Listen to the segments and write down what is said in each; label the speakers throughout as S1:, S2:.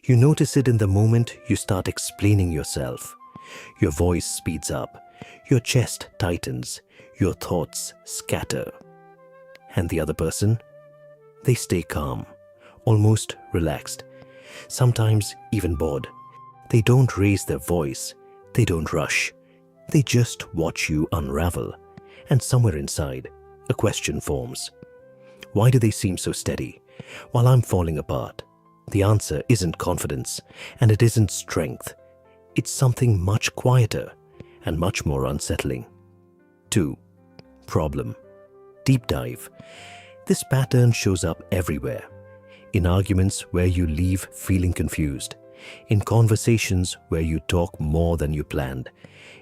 S1: You notice it in the moment you start explaining yourself. Your voice speeds up, your chest tightens, your thoughts scatter. And the other person? They stay calm, almost relaxed, sometimes even bored. They don't raise their voice, they don't rush. They just watch you unravel. And somewhere inside, a question forms. Why do they seem so steady while I'm falling apart? The answer isn't confidence, and it isn't strength. It's something much quieter and much more unsettling. 2. Problem. Deep dive. This pattern shows up everywhere. In arguments where you leave feeling confused. In conversations where you talk more than you planned.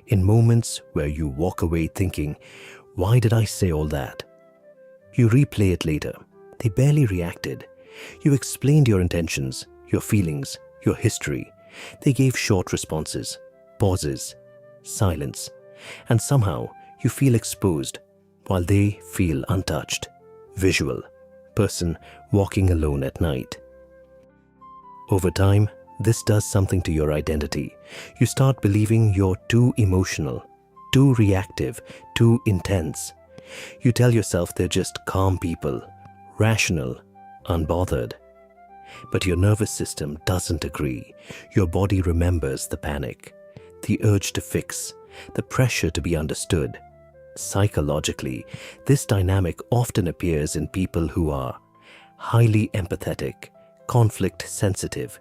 S1: In moments where you walk away thinking, why did I say all that? You replay it later. They barely reacted. You explained your intentions, your feelings, your history. They gave short responses, pauses, silence, and somehow you feel exposed while they feel untouched. Visual. Person walking alone at night. Over time, this does something to your identity. You start believing you're too emotional, too reactive, too intense. You tell yourself they're just calm people, rational, unbothered. But your nervous system doesn't agree. Your body remembers the panic, the urge to fix, the pressure to be understood. Psychologically, this dynamic often appears in people who are highly empathetic, conflict sensitive,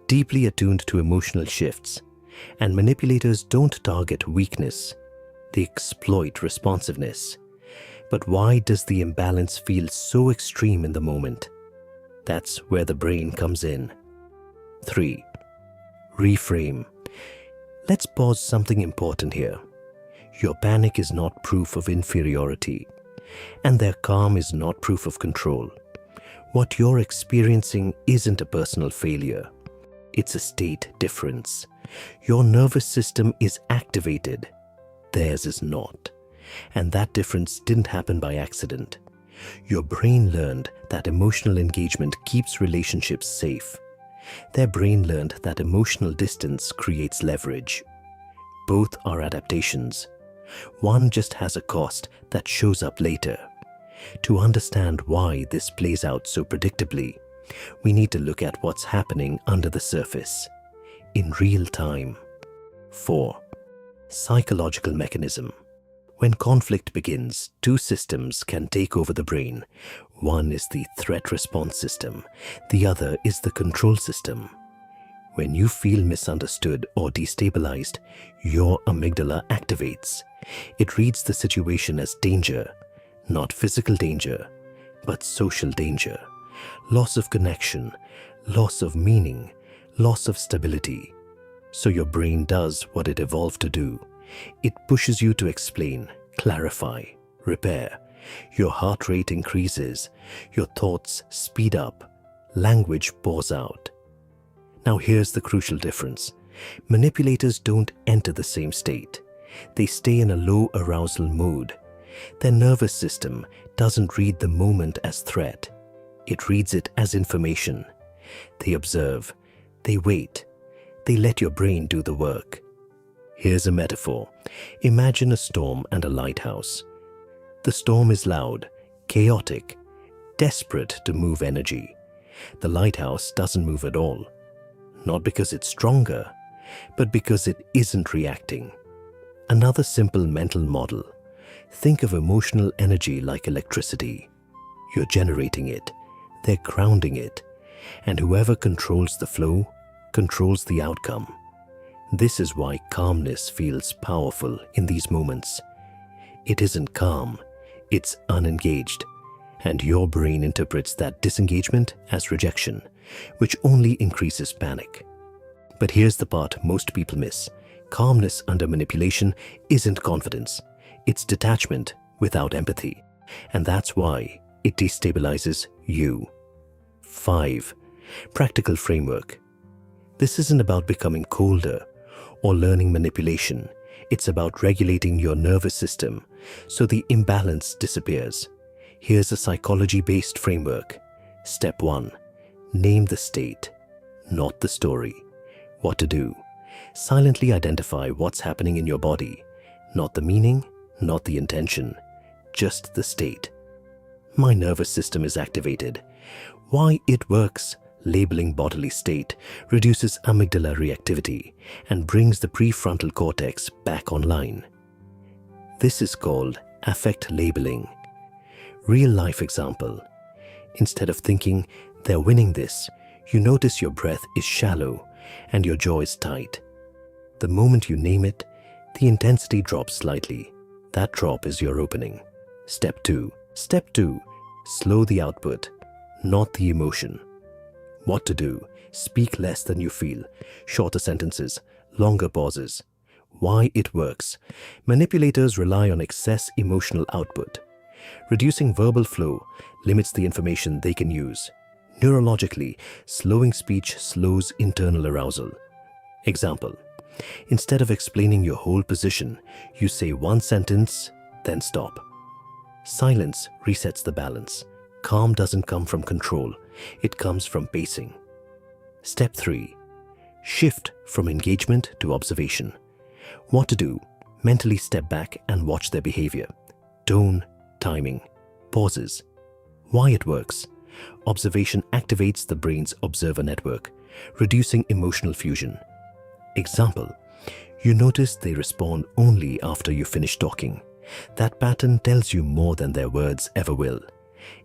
S1: deeply attuned to emotional shifts. And manipulators don't target weakness, they exploit responsiveness. But why does the imbalance feel so extreme in the moment? That's where the brain comes in. 3. Reframe. Let's pause something important here. Your panic is not proof of inferiority, and their calm is not proof of control. What you're experiencing isn't a personal failure. It's a state difference. Your nervous system is activated. Theirs is not. And that difference didn't happen by accident. Your brain learned that emotional engagement keeps relationships safe. Their brain learned that emotional distance creates leverage. Both are adaptations. One just has a cost that shows up later. To understand why this plays out so predictably, we need to look at what's happening under the surface, in real time. 4. Psychological mechanism. When conflict begins, two systems can take over the brain. One is the threat response system, the other is the control system. When you feel misunderstood or destabilized, your amygdala activates. It reads the situation as danger, not physical danger, but social danger. Loss of connection, loss of meaning, loss of stability. So your brain does what it evolved to do. It pushes you to explain, clarify, repair. Your heart rate increases, your thoughts speed up, language pours out. Now here's the crucial difference. Manipulators don't enter the same state. They stay in a low arousal mood. Their nervous system doesn't read the moment as threat. It reads it as information. They observe, they wait, they let your brain do the work. Here's a metaphor. Imagine a storm and a lighthouse. The storm is loud, chaotic, desperate to move energy. The lighthouse doesn't move at all. Not because it's stronger, but because it isn't reacting. Another simple mental model. Think of emotional energy like electricity. You're generating it, they're grounding it, and whoever controls the flow controls the outcome. This is why calmness feels powerful in these moments. It isn't calm, it's unengaged, and your brain interprets that disengagement as rejection, which only increases panic. But here's the part most people miss. Calmness under manipulation isn't confidence. It's detachment without empathy, and that's why it destabilizes you. 5. Practical framework. This isn't about becoming colder or learning manipulation. It's about regulating your nervous system so the imbalance disappears. Here's a psychology-based framework. Step 1. Name the state. not the story. What to do? Silently identify what's happening in your body, not the meaning, not the intention, just the state. My nervous system is activated. Why it works? Labeling bodily state reduces amygdala reactivity and brings the prefrontal cortex back online. This is called affect labeling. Real life example. Instead of thinking they're winning this, you notice your breath is shallow and your jaw is tight. The moment you name it, the intensity drops slightly. That drop is your opening. Step 2. Step 2. Slow the output, not the emotion. What to do? Speak less than you feel. Shorter sentences, longer pauses. Why it works? Manipulators rely on excess emotional output. Reducing verbal flow limits the information they can use. Neurologically, slowing speech slows internal arousal. Example. Instead of explaining your whole position, you say one sentence, then stop. Silence resets the balance. Calm doesn't come from control, it comes from pacing. Step 3. Shift from engagement to observation. What to do? Mentally step back and watch their behavior. Tone, timing, pauses. Why it works? Observation activates the brain's observer network, reducing emotional fusion. Example. You notice they respond only after you finish talking. That pattern tells you more than their words ever will.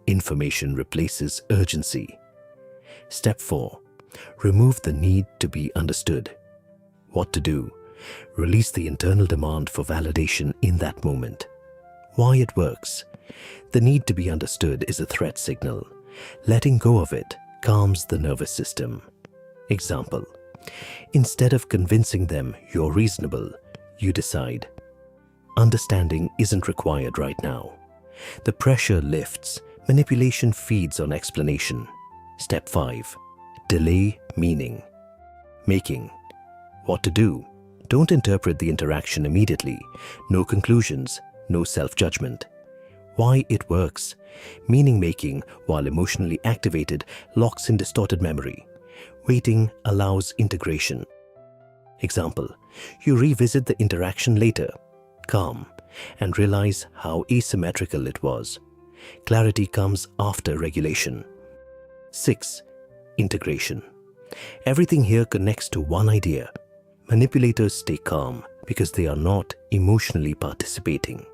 S1: Information replaces urgency. Step 4. Remove the need to be understood. What to do? Release the internal demand for validation in that moment. Why it works? The need to be understood is a threat signal. Letting go of it calms the nervous system. Example. Instead of convincing them you're reasonable, you decide, understanding isn't required right now. The pressure lifts. Manipulation feeds on explanation. Step 5. Delay meaning. Making. What to do? Don't interpret the interaction immediately. No conclusions, no self-judgment. Why it works? Meaning making, while emotionally activated, locks in distorted memory. Waiting allows integration. Example. You revisit the interaction later, calm, and realize how asymmetrical it was. Clarity comes after regulation. 6. Integration. Everything here connects to one idea. Manipulators stay calm because they are not emotionally participating.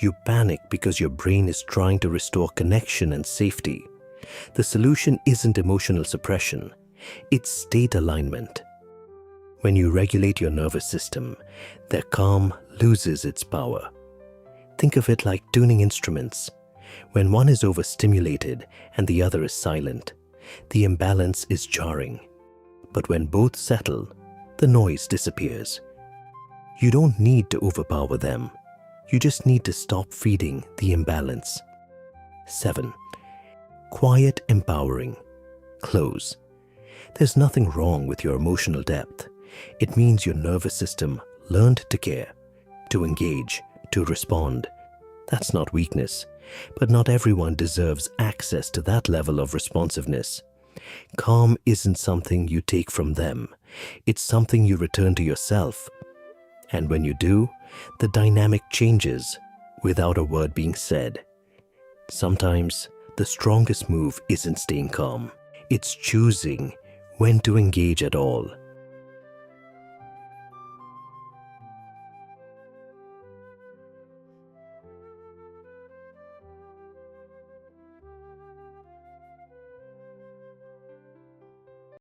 S1: You panic because your brain is trying to restore connection and safety. The solution isn't emotional suppression, it's state alignment. When you regulate your nervous system, their calm loses its power. Think of it like tuning instruments. When one is overstimulated and the other is silent, the imbalance is jarring. But when both settle, the noise disappears. You don't need to overpower them. You just need to stop feeding the imbalance. 7. Quiet empowering. Close. There's nothing wrong with your emotional depth. It means your nervous system learned to care, to engage, to respond. That's not weakness, but not everyone deserves access to that level of responsiveness. Calm isn't something you take from them. It's something you return to yourself. And when you do, the dynamic changes without a word being said. Sometimes the strongest move isn't staying calm. It's choosing when to engage at all.